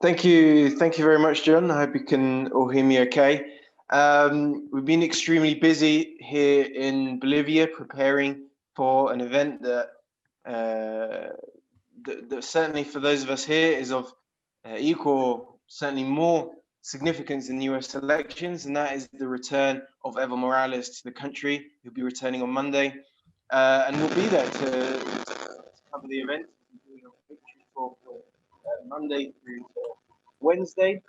Thank you very much, John. I hope you can all hear me okay. We've been extremely busy here in Bolivia preparing for an event that certainly for those of us here is of equal, certainly more significance in the US elections, and that is the return of Evo Morales to the country. He'll be returning on Monday, and we'll be there to cover the event for Monday through to Wednesday,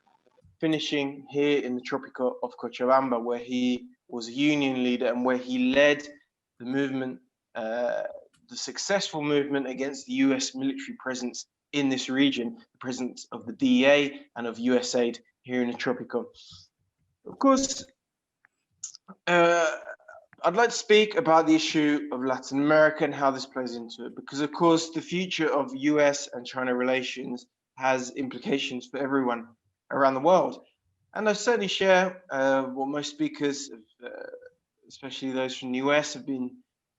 finishing here in the Tropic of Cochabamba, where he was a union leader and where he led the movement, the successful movement against the US military presence in this region, the presence of the DEA and of USAID here in the Tropico. Of course, I'd like to speak about the issue of Latin America and how this plays into it, because of course the future of US and China relations has implications for everyone around the world. And I certainly share what most speakers, especially those from the US, have been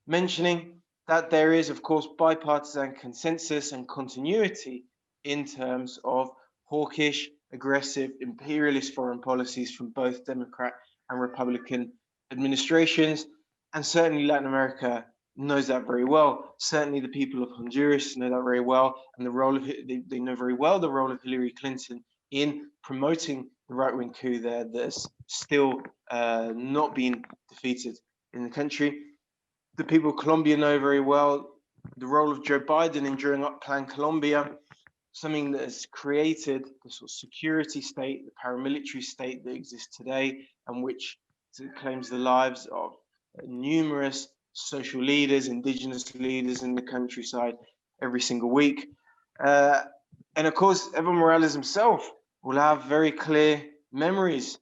mentioning, that there is, of course, bipartisan consensus and continuity in terms of hawkish, aggressive, imperialist foreign policies from both Democrat and Republican administrations. And certainly Latin America knows that very well. Certainly the people of Honduras know that very well. And the role of, they know very well the role of Hillary Clinton in promoting the right-wing coup there that's still not been defeated in the country. The people of Colombia know very well the role of Joe Biden in drawing up Plan Colombia, something that has created the sort of security state, the paramilitary state that exists today, and which claims the lives of numerous social leaders, indigenous leaders in the countryside every single week. And of course, Evo Morales himself will have very clear memories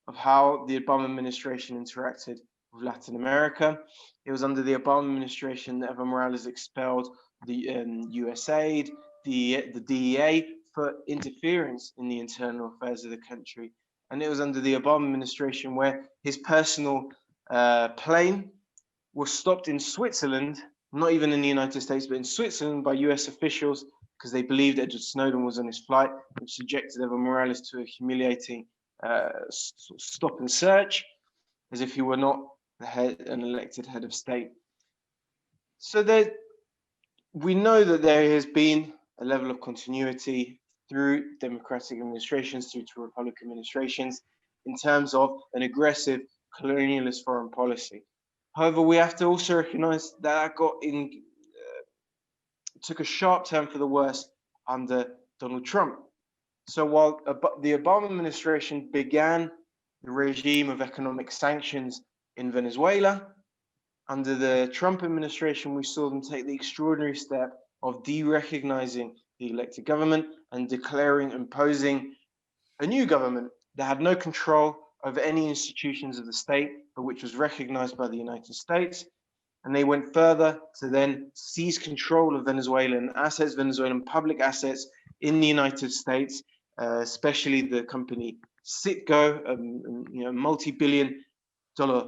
of how the Obama administration interacted with Latin America. It was under the Obama administration that Evo Morales expelled the USAID, the DEA for interference in the internal affairs of the country. And it was under the Obama administration where his personal plane was stopped in Switzerland, not even in the United States, but in Switzerland by US officials because they believed Edward Snowden was on his flight, which subjected Evo Morales to a humiliating stop and search, as if he were not an elected head of state. So we know that there has been a level of continuity through Democratic administrations, through to Republican administrations, in terms of an aggressive colonialist foreign policy. However, we have to also recognize that took a sharp turn for the worse under Donald Trump. So while the Obama administration began the regime of economic sanctions in Venezuela, under the Trump administration, we saw them take the extraordinary step of de-recognizing the elected government and imposing a new government that had no control over any institutions of the state, but which was recognized by the United States. And they went further to then seize control of Venezuelan assets, Venezuelan public assets in the United States, especially the company Citgo, a multi-billion-dollar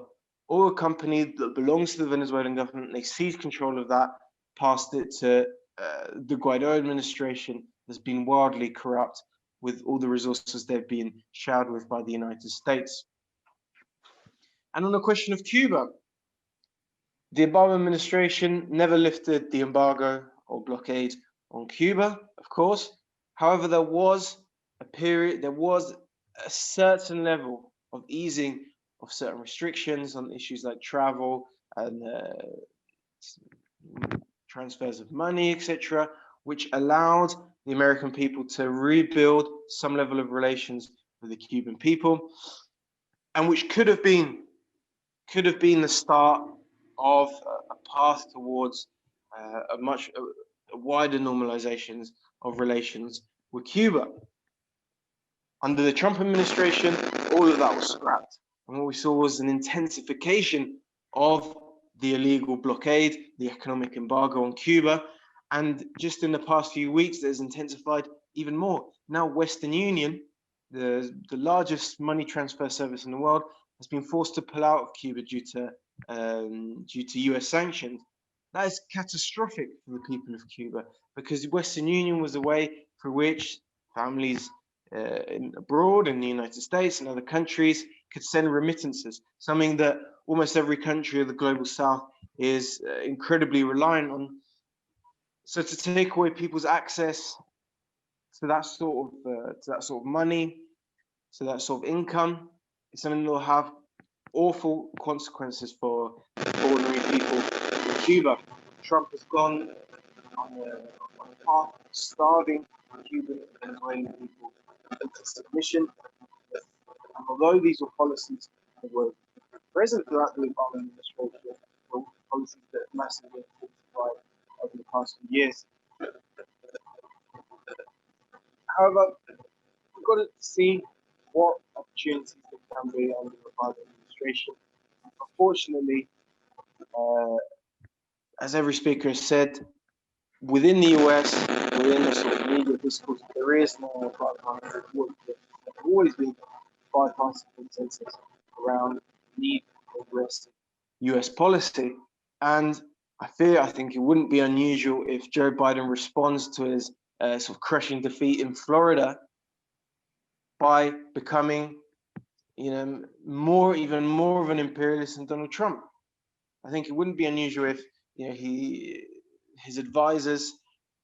oil company that belongs to the Venezuelan government. They seized control of that, passed it to the Guaido administration that's been wildly corrupt with all the resources they've been showered with by the United States. And on the question of Cuba, the Obama administration never lifted the embargo or blockade on Cuba, of course. However, there was a certain level of easing of certain restrictions on issues like travel and transfers of money, etc., which allowed the American people to rebuild some level of relations with the Cuban people, and which could have been the start of a path towards a much wider normalizations of relations with Cuba. Under the Trump administration, all of that was scrapped. And what we saw was an intensification of the illegal blockade, the economic embargo on Cuba. And just in the past few weeks, there's intensified even more. Now, Western Union, the largest money transfer service in the world, has been forced to pull out of Cuba due to US sanctions. That is catastrophic for the people of Cuba, because Western Union was a way through which families abroad in the United States and other countries could send remittances, something that almost every country of the global south is incredibly reliant on. So to take away people's access to that sort of money, to that sort of income, is something that will have awful consequences for ordinary people in Cuba. Trump has gone on a path of starving Cuban and Venezuelan people into submission. And although these were policies that were present throughout the Obama administration, were policies that massively intensified over the past few years. However, we've got to see what opportunities there can be under the Biden administration. Unfortunately, as every speaker has said, within the US, within the sort of media discourse, there is no bipartisan, always been bipartisan consensus around the need for aggressive US policy. And I think it wouldn't be unusual if Joe Biden responds to his sort of crushing defeat in Florida by becoming, even more of an imperialist than Donald Trump. I think it wouldn't be unusual if, his advisors,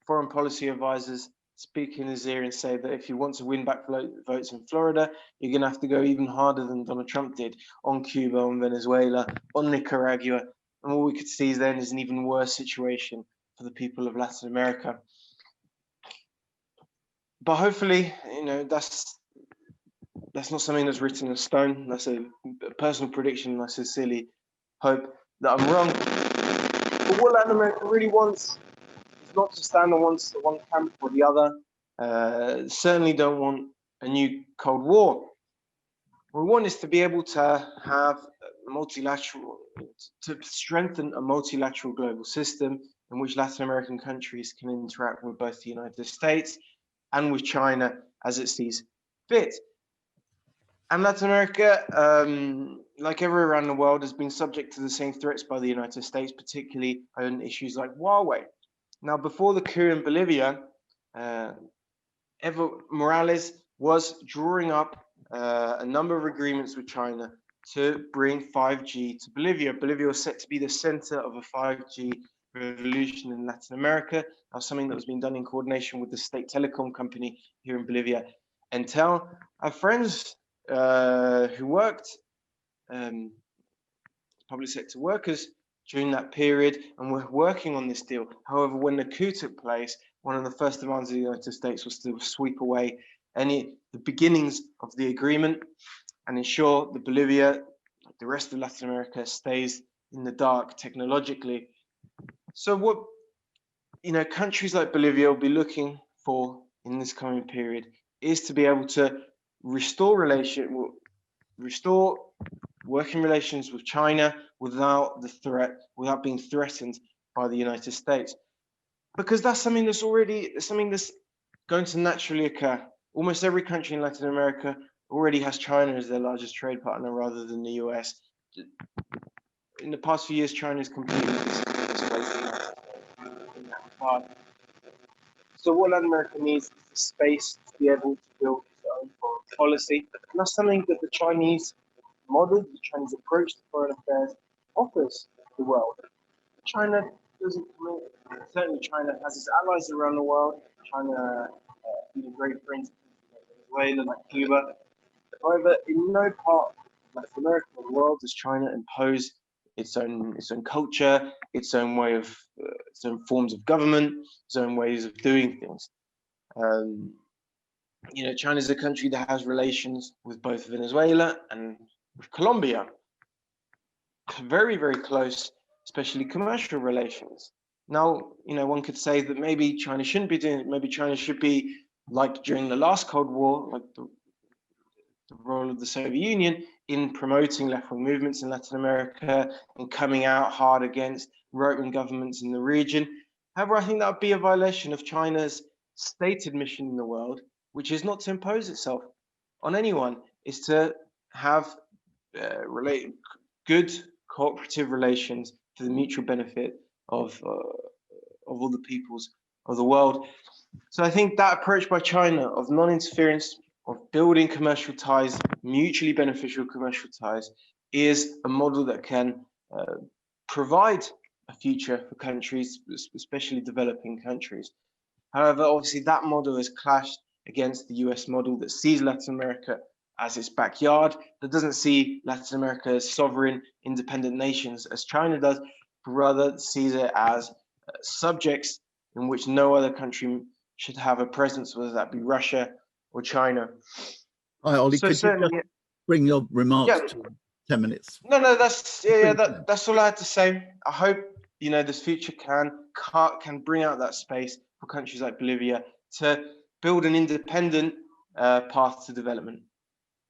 foreign policy advisors, speak in his ear and say that if you want to win back votes in Florida, you're going to have to go even harder than Donald Trump did on Cuba, on Venezuela, on Nicaragua. And what we could see then is an even worse situation for the people of Latin America. But hopefully, that's not something that's written in stone. That's a personal prediction. I sincerely hope that I'm wrong. But what Latin America really wants is not to stand on one camp or the other. Certainly don't want a new Cold War. What we want is to be able to have to strengthen a multilateral global system in which Latin American countries can interact with both the United States and with China as it sees fit. And Latin America, like everywhere around the world, has been subject to the same threats by the United States, particularly on issues like Huawei. Now, before the coup in Bolivia, Evo Morales was drawing up a number of agreements with China to bring 5G to Bolivia. Bolivia was set to be the center of a 5G revolution in Latin America. That was something that was being done in coordination with the state telecom company here in Bolivia, Entel. Our friends who worked, public sector workers during that period, and were working on this deal. However, when the coup took place, one of the first demands of the United States was to sweep away the beginnings of the agreement and ensure that Bolivia, like the rest of Latin America, stays in the dark technologically. So what countries like Bolivia will be looking for in this coming period is to be able to restore working relations with China without being threatened by the United States, because that's something that's going to naturally occur. Almost every country in Latin America already has China as their largest trade partner rather than the US. In the past few years, China has completely displaced in that regard. So what Latin America needs is the space to be able to build its own foreign policy, and that's something that the Chinese model, the Chinese approach to foreign affairs offers the world. China doesn't commit. Certainly, China has its allies around the world. China being great friends of Venezuela, like Cuba. However, in no part of Latin America or the world does China impose its own culture, its own way of, its own forms of government, its own ways of doing things. China is a country that has relations with both Venezuela and with Colombia. Very, very close, especially commercial relations. Now, one could say that maybe China shouldn't be doing it. Maybe China should be like during the last Cold War, like the role of the Soviet Union in promoting left-wing movements in Latin America and coming out hard against right-wing governments in the region. However, I think that would be a violation of China's stated mission in the world, which is not to impose itself on anyone, is to have good cooperative relations for the mutual benefit of all the peoples of the world. So I think that approach by China of non-interference of building commercial ties, mutually beneficial commercial ties, is a model that can provide a future for countries, especially developing countries. However, obviously that model has clashed against the US model that sees Latin America as its backyard, that doesn't see Latin America as sovereign, independent nations as China does, but rather sees it as subjects in which no other country should have a presence, whether that be Russia or China. Hi, Ollie, So could you certainly, just bring your remarks yeah. to 10 minutes? No, that's all I had to say. I hope this future can bring out that space for countries like Bolivia to build an independent path to development.